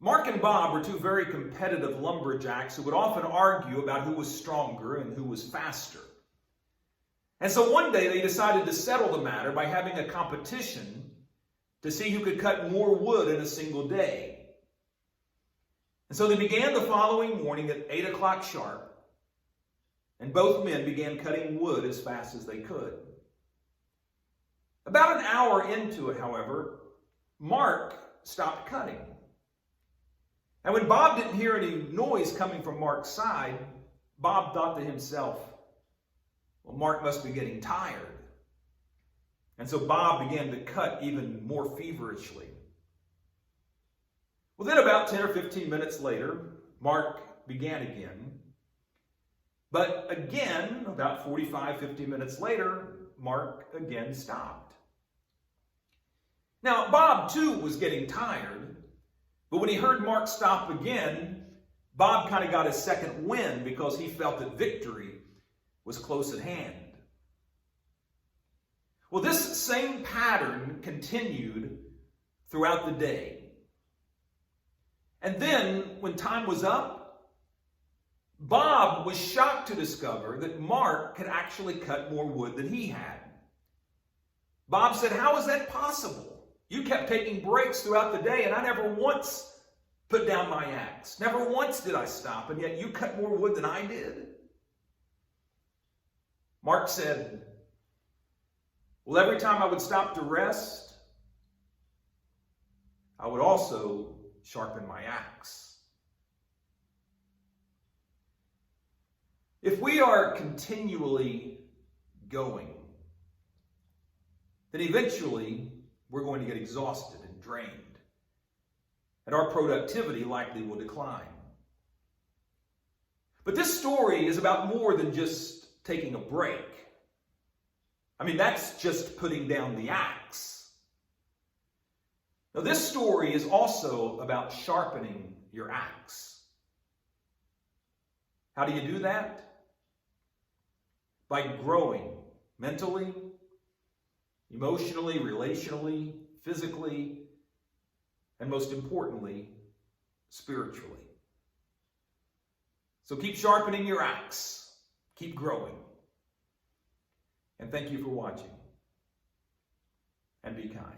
Mark and Bob were two very competitive lumberjacks who would often argue about who was stronger and who was faster. And so one day they decided to settle the matter by having a competition to see who could cut more wood in a single day. And so they began the following morning at 8 o'clock sharp, and both men began cutting wood as fast as they could. About an hour into it, however, Mark stopped cutting. And when Bob didn't hear any noise coming from Mark's side, Bob thought to himself, well, Mark must be getting tired. And so Bob began to cut even more feverishly. Well, then about 10 or 15 minutes later, Mark began again. But again, about 45, 50 minutes later, Mark again stopped. Now, Bob too was getting tired, but when he heard Mark stop again, Bob kind of got his second wind because he felt that victory was close at hand. Well, this same pattern continued throughout the day. And then, when time was up, Bob was shocked to discover that Mark could actually cut more wood than he had. Bob said, "How is that possible? You kept taking breaks throughout the day, and I never once put down my axe. Never once did I stop, and yet you cut more wood than I did." Mark said, "Well, every time I would stop to rest, I would also sharpen my axe." If we are continually going, then eventually we're going to get exhausted and drained, and our productivity likely will decline. But this story is about more than just taking a break. I mean, that's just putting down the axe. Now, this story is also about sharpening your axe. How do you do that? By growing mentally, emotionally, relationally, physically, and most importantly, spiritually. So keep sharpening your axe. Keep growing. And thank you for watching. And be kind.